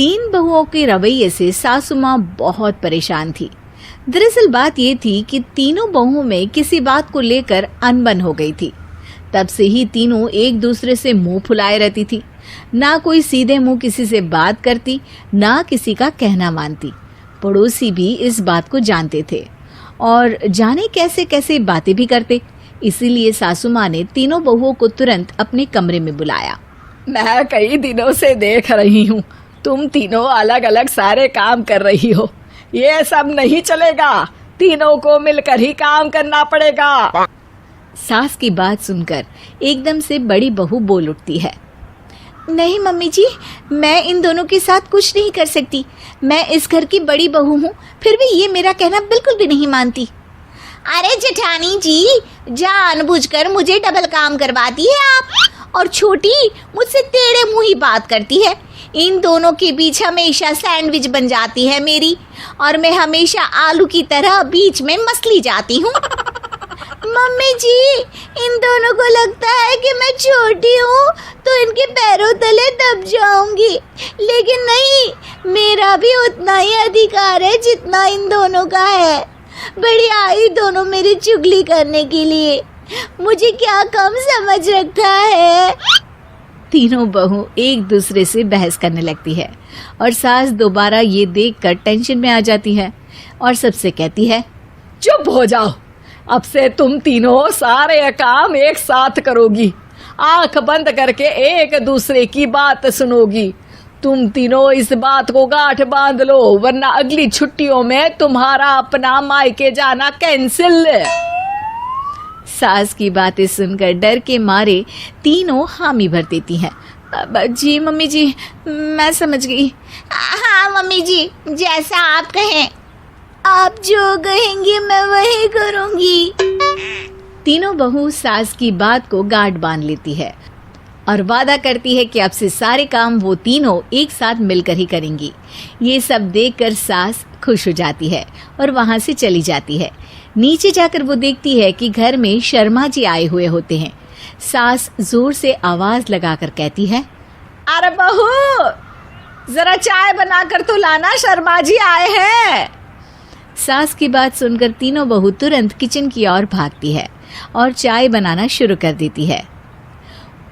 तीन बहुओं के रवैये से सासू माँ बहुत परेशान थी। दरअसल बात ये थी कि तीनों बहुओं में किसी बात को लेकर अनबन हो गई थी। तब से ही तीनों एक दूसरे से मुंह फुलाए रहती थी। ना कोई सीधे मुंह किसी से बात करती, ना किसी का कहना मानती। पड़ोसी भी इस बात को जानते थे और जाने कैसे कैसे बातें भी करते। इसीलिए सासू माँ ने तीनों बहुओं को तुरंत अपने कमरे में बुलाया। मैं कई दिनों से देख रही हूँ, तुम तीनों अलग अलग सारे काम कर रही हो। ये सब नहीं चलेगा, तीनों को मिलकर ही काम करना पड़ेगा। सास की बात सुनकर एकदम से बड़ी बहू बोल उठती है। नहीं मम्मी जी, मैं इन दोनों के साथ कुछ नहीं कर सकती। मैं इस घर की बड़ी बहू हूँ, फिर भी ये मेरा कहना बिल्कुल भी नहीं मानती। अरे जेठानी जी, जानबूझकर मुझे डबल काम करवाती है आप। और छोटी मुझसे टेढ़े मुंह ही बात करती है। इन दोनों के बीच हमेशा सैंडविच बन जाती है मेरी, और मैं हमेशा आलू की तरह बीच में मसली जाती हूँ। मम्मी जी, इन दोनों को लगता है कि मैं छोटी हूँ तो इनके पैरों तले दब जाऊंगी, लेकिन नहीं, मेरा भी उतना ही अधिकार है जितना इन दोनों का है। बड़ी आई दोनों मेरी चुगली करने के लिए, मुझे क्या कम समझ रखा है। तीनों बहू एक दूसरे से बहस करने लगती है और सास दोबारा ये देखकर टेंशन में आ जाती है और सबसे कहती है, चुप हो जाओ, अब से तुम तीनों सारे काम एक साथ करोगी। आंख बंद करके एक दूसरे की बात सुनोगी। तुम तीनों इस बात को गांठ बांध लो, वरना अगली छुट्टियों में तुम्हारा अपना मायके जाना कैंसिल। सास की बातें सुनकर डर के मारे तीनों हामी भर देती हैं। जी मम्मी जी, मैं समझ गई। हाँ मम्मी जी, जैसा आप कहें। आप जो कहेंगी मैं वही करूंगी। तीनों बहू सास की बात को गांठ बांध लेती है और वादा करती है कि अब से सारे काम वो तीनों एक साथ मिलकर ही करेंगी। ये सब देखकर सास खुश हो जाती है और वहां से चली जाती है। नीचे जाकर वो देखती है कि घर में शर्मा जी आए हुए होते हैं। सास जोर से आवाज लगाकर कहती है, अरे बहू, जरा चाय बनाकर तो लाना, शर्मा जी आए हैं। सास की बात सुनकर तीनों बहू तुरंत किचन की ओर भागती है और चाय बनाना शुरू कर देती है।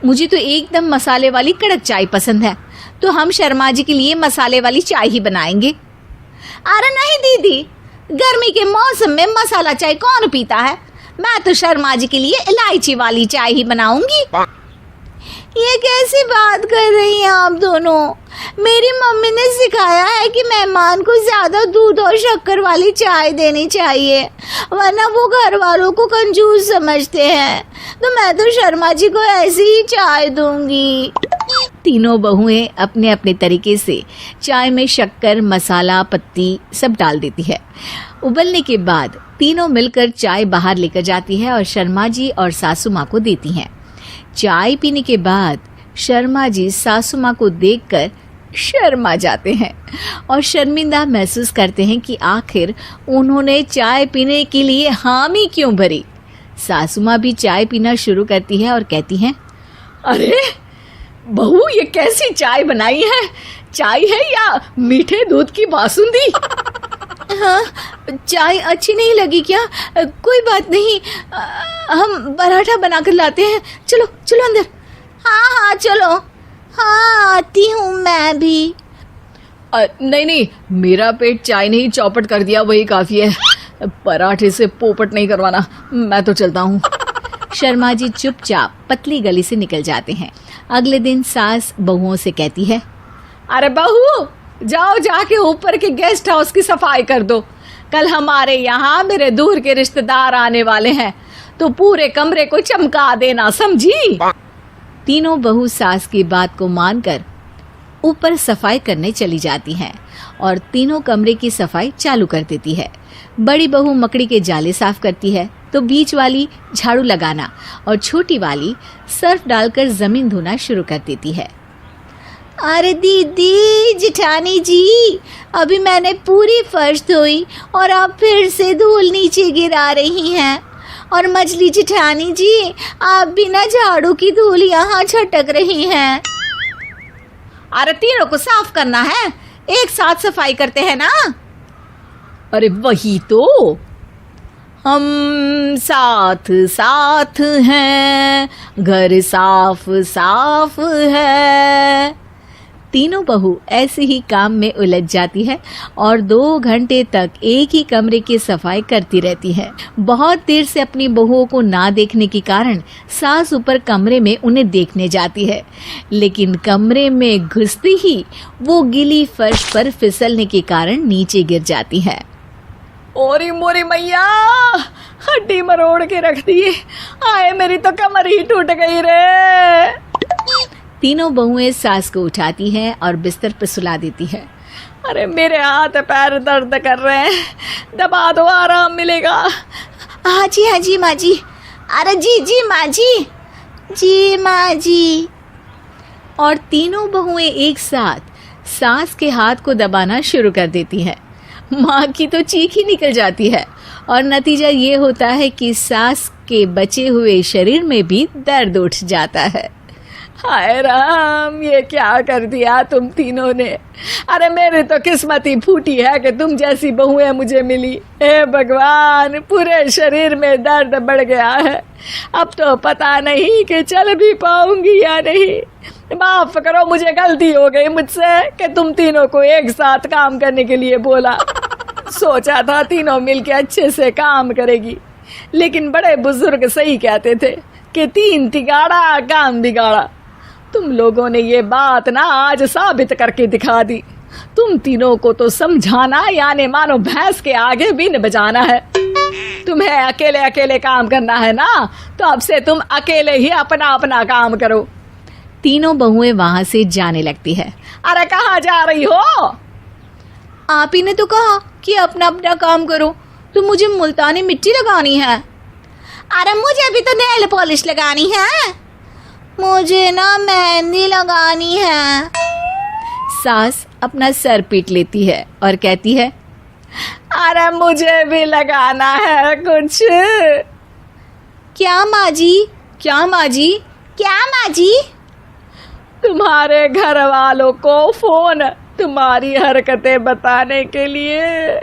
मुझे तो एकदम मसाले वाली कड़क चाय पसंद है, तो हम शर्मा जी के लिए मसाले वाली चाय ही बनाएंगे। अरे नहीं दीदी, गर्मी के मौसम में मसाला चाय कौन पीता है? मैं तो शर्मा जी के लिए इलायची वाली चाय ही बनाऊंगी। ये कैसी बात कर रही हैं आप दोनों? मेरी मम्मी ने सिखाया है कि मेहमान को ज्यादा दूध और शक्कर वाली चाय देनी चाहिए, वरना वो घर वालों को कंजूस समझते हैं। तो मैं तो शर्मा जी को ऐसी ही चाय दूंगी। तीनों बहुएं अपने अपने तरीके से चाय में शक्कर, मसाला, पत्ती सब डाल देती है। उबलने के बाद तीनों मिलकर चाय बाहर लेकर जाती है और शर्मा जी और सासू माँ को देती हैं। चाय पीने के बाद शर्मा जी सासू माँ को देखकर शर्मा जाते हैं और शर्मिंदा महसूस करते हैं कि आखिर उन्होंने चाय पीने के लिए हामी क्यों भरी। सासू माँ भी चाय पीना शुरू करती है और कहती हैं, अरे बहू, ये कैसी चाय बनाई है? चाय है या मीठे दूध की बासुंदी? हाँ, चाय अच्छी नहीं लगी क्या? कोई बात नहीं, हम पराठा बनाकर लाते हैं। चलो चलो अंदर। हाँ हाँ चलो। हाँ, आती हूँ मैं भी। नहीं नहीं, मेरा पेट चाय ने ही चौपट कर दिया, वही काफी है। पराठे से पोपट नहीं करवाना, मैं तो चलता हूँ। शर्मा जी चुपचाप पतली गली से निकल जाते हैं। अगले दिन सास बहुओं से कहती है, अरे बहू, जाओ जाके ऊपर के गेस्ट हाउस की सफाई कर दो। कल हमारे यहाँ मेरे दूर के रिश्तेदार आने वाले हैं, तो पूरे कमरे को चमका देना, समझी? तीनों बहू सास की बात को मानकर ऊपर सफाई करने चली जाती हैं और तीनों कमरे की सफाई चालू कर देती है। बड़ी बहू मकड़ी के जाले साफ करती है, तो बीच वाली झाड़ू लगाना और छोटी वाली सर्फ डालकर जमीन धोना शुरू कर देती है। अरे दीदी, जेठानी जी, अभी मैंने पूरी फर्श धोई और आप फिर से धूल नीचे गिरा रही हैं। और मछली जेठानी जी, आप बिना झाड़ू की धूल यहाँ छटक रही हैं। अरे तीनों को साफ करना है, एक साथ सफाई करते हैं ना। अरे वही तो, हम साथ साथ हैं, घर साफ साफ है। तीनों बहू ऐसे ही काम में उलझ जाती है और 2 घंटे तक एक ही कमरे की सफाई करती रहती है। बहुत देर से अपनी बहुओं को ना देखने के कारण सास ऊपर कमरे में उन्हें देखने जाती है, लेकिन कमरे में घुसती ही वो गीली फर्श पर फिसलने के कारण नीचे गिर जाती है। ओरी मोरी मैया, हड्डी मरोड़ के रख दी। आए मेरी तो कमर ही टूट गई रे। तीनों बहुएं सास को उठाती हैं और बिस्तर पर सुला देती है। अरे मेरे हाथ पैर दर्द कर रहे हैं, दबा दो, आराम मिलेगा। हाँ जी माँ जी। अरे जी माँ जी, जी माँ जी। और तीनों बहुएं एक साथ सास के हाथ को दबाना शुरू कर देती हैं। माँ की तो चीख ही निकल जाती है और नतीजा ये होता है कि सास के बचे हुए शरीर में भी दर्द उठ जाता है। हाय राम, ये क्या कर दिया तुम तीनों ने। अरे मेरी तो किस्मत ही फूटी है कि तुम जैसी बहुएं मुझे मिली। हे भगवान, पूरे शरीर में दर्द बढ़ गया है। अब तो पता नहीं कि चल भी पाऊंगी या नहीं। माफ करो, मुझे गलती हो गई मुझसे कि तुम तीनों को एक साथ काम करने के लिए बोला। सोचा था तीनों मिलके अच्छे से काम करेगी, लेकिन बड़े बुजुर्ग सही कहते थे कि 3 तिगाड़ा काम बिगाड़ा। तुम लोगों ने ये बात ना आज साबित करके दिखा दी। तुम तीनों को तो समझाना यानी मानो भैंस के आगे बीन बजाना है। तुम्हें अकेले अकेले काम करना है ना, तो अब से तुम अकेले ही अपना अपना काम करो। तीनों बहुएं वहां से जाने लगती है। अरे कहाँ जा रही हो? आप ही ने तो कहा कि अपना अपना काम करो, तो मुझे मुल्तानी मिट्टी लगानी है। अरे मुझे भी तो नेल पॉलिश लगानी है, मुझे ना मेहंदी लगानी है। सास अपना सर पीट लेती है और कहती है, अरे मुझे भी लगाना है कुछ। क्या माँ जी? क्या माँ जी? क्या माँ जी? तुम्हारे घर वालों को फोन तुम्हारी हरकतें बताने के लिए।